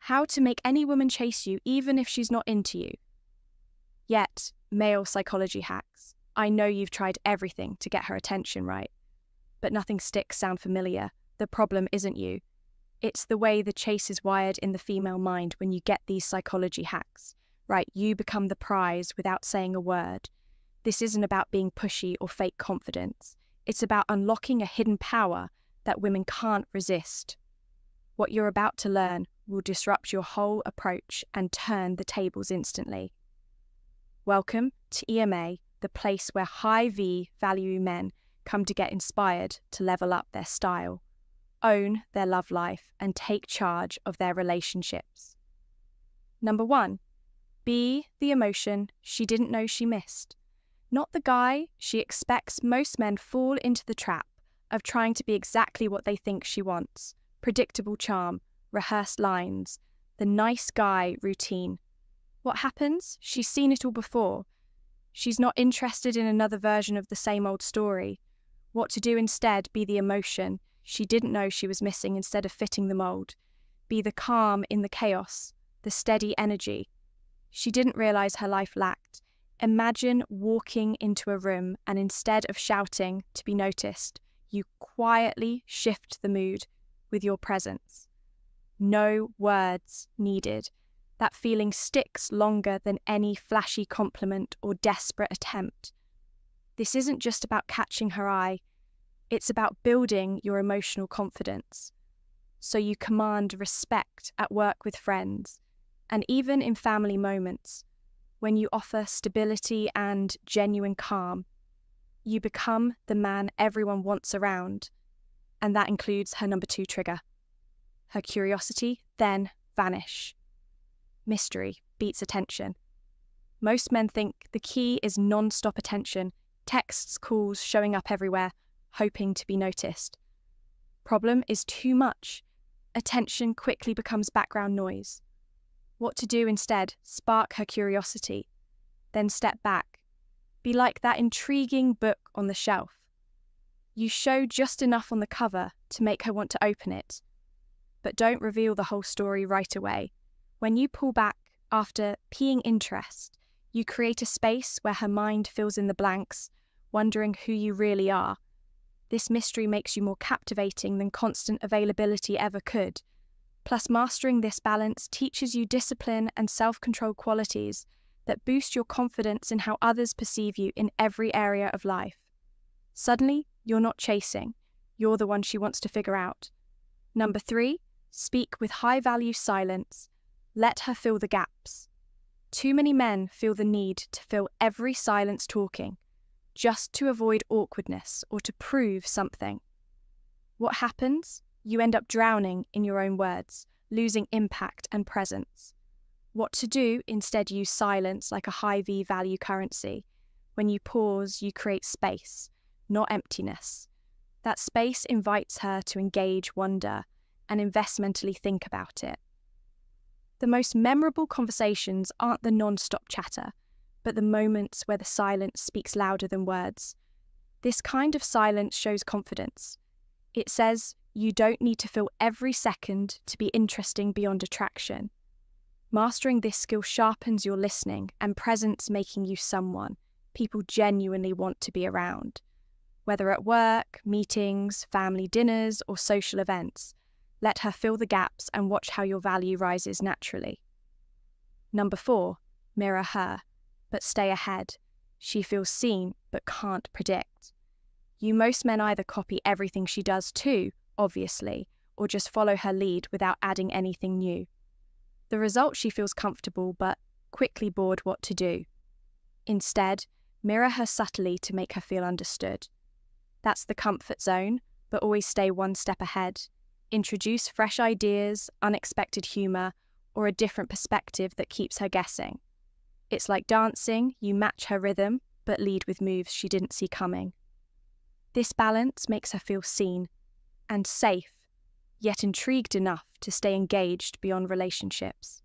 How to make any woman chase you even if she's not into you. Yet, male psychology hacks. I know you've tried everything to get her attention, right? But nothing sticks sound familiar. The problem isn't you. It's the way the chase is wired in the female mind when you get these psychology hacks. Right, you become the prize without saying a word. This isn't about being pushy or fake confidence. It's about unlocking a hidden power that women can't resist. What you're about to learn will disrupt your whole approach and turn the tables instantly. Welcome to EMA, the place where high V value men come to get inspired to level up their style, own their love life, and take charge of their relationships. Number 1. Be the emotion she didn't know she missed. Not the guy she expects. Most men fall into the trap of trying to be exactly what they think she wants. Predictable charm, rehearsed lines, the nice guy routine. What happens? She's seen it all before. She's not interested in another version of the same old story. What to do instead? Be the emotion she didn't know she was missing instead of fitting the mold. Be the calm in the chaos, the steady energy she didn't realize her life lacked. Imagine walking into a room and instead of shouting to be noticed, you quietly shift the mood with your presence. No words needed. That feeling sticks longer than any flashy compliment or desperate attempt. This isn't just about catching her eye. It's about building your emotional confidence. So you command respect at work with friends, and even in family moments, when you offer stability and genuine calm, you become the man everyone wants around, and that includes her number 2 trigger. Her curiosity then vanish. Mystery beats attention. Most men think the key is non-stop attention, texts, calls, showing up everywhere, hoping to be noticed. Problem is too much. Attention quickly becomes background noise. What to do instead? Spark her curiosity, then step back. Be like that intriguing book on the shelf. You show just enough on the cover to make her want to open it, but don't reveal the whole story right away. When you pull back after peeing interest, you create a space where her mind fills in the blanks, wondering who you really are. This mystery makes you more captivating than constant availability ever could. Plus, mastering this balance teaches you discipline and self-control qualities that boost your confidence in how others perceive you in every area of life. Suddenly, you're not chasing. You're the one she wants to figure out. Number 3, speak with high-value silence. Let her fill the gaps. Too many men feel the need to fill every silence talking, just to avoid awkwardness or to prove something. What happens? You end up drowning in your own words, losing impact and presence. What to do? Instead, use silence like a high V value currency. When you pause, you create space, not emptiness. That space invites her to engage, wonder, and investmentally think about it. The most memorable conversations aren't the non-stop chatter, but the moments where the silence speaks louder than words. This kind of silence shows confidence. It says, you don't need to fill every second to be interesting beyond attraction. Mastering this skill sharpens your listening and presence, making you someone people genuinely want to be around. Whether at work, meetings, family dinners, or social events, let her fill the gaps and watch how your value rises naturally. Number 4, mirror her, but stay ahead. She feels seen, but can't predict. Most men either copy everything she does too, obviously, or just follow her lead without adding anything new. The result, she feels comfortable, but quickly bored what to do. Instead, mirror her subtly to make her feel understood. That's the comfort zone, but always stay one step ahead. Introduce fresh ideas, unexpected humor, or a different perspective that keeps her guessing. It's like dancing, you match her rhythm, but lead with moves she didn't see coming. This balance makes her feel seen and safe, yet intrigued enough to stay engaged beyond relationships.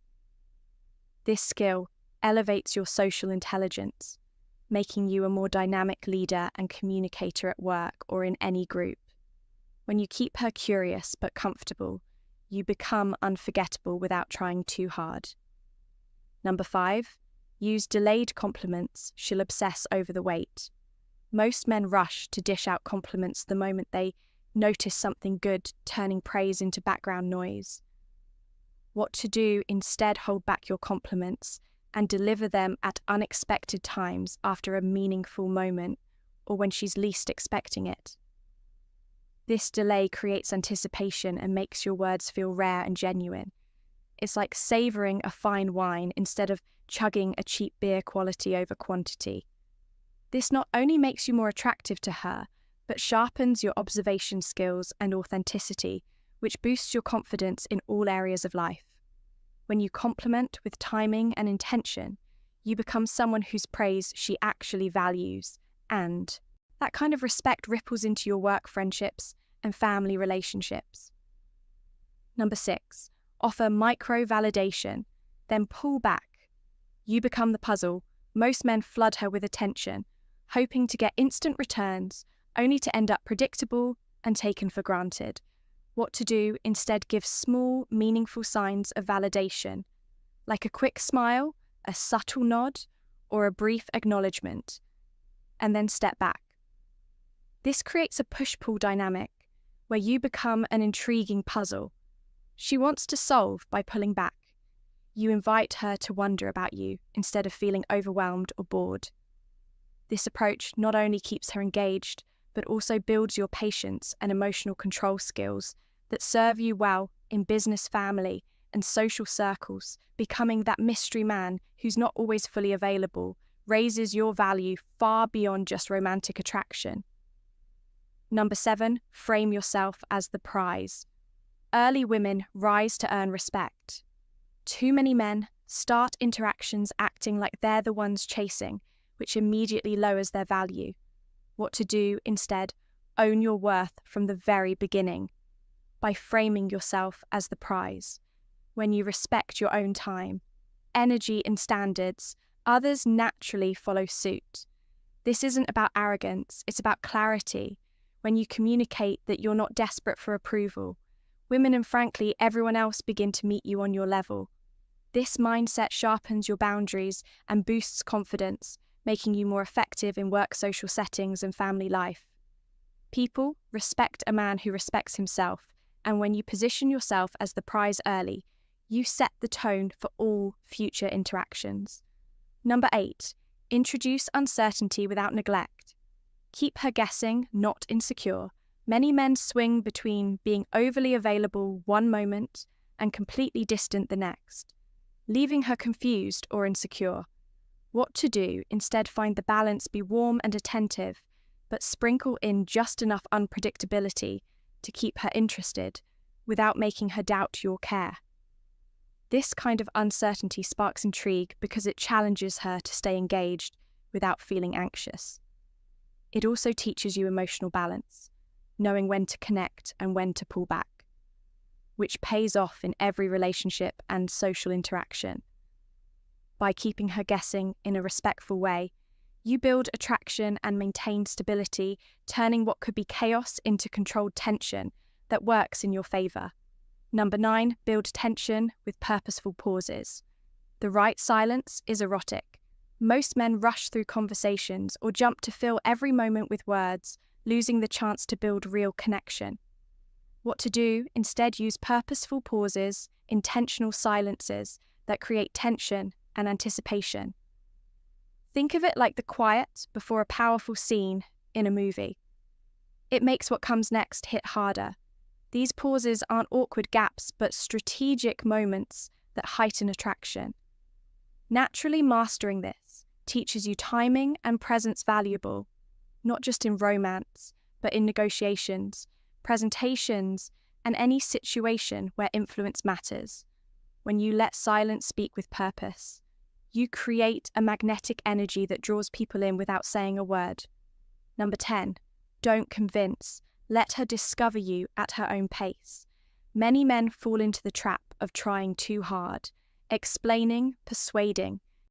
This skill elevates your social intelligence, making you a more dynamic leader and communicator at work or in any group. When you keep her curious but comfortable, you become unforgettable without trying too hard. Number 5, use delayed compliments. She'll obsess over the wait. Most men rush to dish out compliments the moment they notice something good, turning praise into background noise. What to do: instead, hold back your compliments and deliver them at unexpected times after a meaningful moment or when she's least expecting it. This delay creates anticipation and makes your words feel rare and genuine. It's like savouring a fine wine instead of chugging a cheap beer, quality over quantity. This not only makes you more attractive to her, but sharpens your observation skills and authenticity, which boosts your confidence in all areas of life. When you compliment with timing and intention, you become someone whose praise she actually values, and that kind of respect ripples into your work friendships and family relationships. Number 6, offer micro-validation, then pull back. You become the puzzle. Most men flood her with attention, hoping to get instant returns, only to end up predictable and taken for granted. What to do: instead, give small, meaningful signs of validation, like a quick smile, a subtle nod, or a brief acknowledgement, and then step back. This creates a push-pull dynamic, where you become an intriguing puzzle she wants to solve by pulling back. You invite her to wonder about you instead of feeling overwhelmed or bored. This approach not only keeps her engaged, but also builds your patience and emotional control skills that serve you well in business, family, and social circles. Becoming that mystery man who's not always fully available raises your value far beyond just romantic attraction. Number 7, frame yourself as the prize. Early women rise to earn respect. Too many men start interactions acting like they're the ones chasing, which immediately lowers their value. What to do: instead, own your worth from the very beginning by framing yourself as the prize. When you respect your own time, energy, and standards, others naturally follow suit. This isn't about arrogance, it's about clarity. When you communicate that you're not desperate for approval, women and frankly everyone else begin to meet you on your level. This mindset sharpens your boundaries and boosts confidence, making you more effective in work, social settings, and family life. People respect a man who respects himself, and when you position yourself as the prize early, you set the tone for all future interactions. Number 8, introduce uncertainty without neglect. Keep her guessing, not insecure. Many men swing between being overly available one moment and completely distant the next, leaving her confused or insecure. What to do: instead, find the balance, be warm and attentive, but sprinkle in just enough unpredictability to keep her interested without making her doubt your care. This kind of uncertainty sparks intrigue because it challenges her to stay engaged without feeling anxious. It also teaches you emotional balance, knowing when to connect and when to pull back, which pays off in every relationship and social interaction. By keeping her guessing in a respectful way, you build attraction and maintain stability, turning what could be chaos into controlled tension that works in your favour. Number 9, build tension with purposeful pauses. The right silence is erotic. Most men rush through conversations or jump to fill every moment with words, losing the chance to build real connection. What to do: instead, use purposeful pauses, intentional silences that create tension and anticipation. Think of it like the quiet before a powerful scene in a movie. It makes what comes next hit harder. These pauses aren't awkward gaps, but strategic moments that heighten attraction. Naturally mastering this teaches you timing and presence valuable, not just in romance, but in negotiations, presentations, and any situation where influence matters. When you let silence speak with purpose, you create a magnetic energy that draws people in without saying a word. Number 10, don't convince. Let her discover you at her own pace. Many men fall into the trap of trying too hard, explaining, persuading,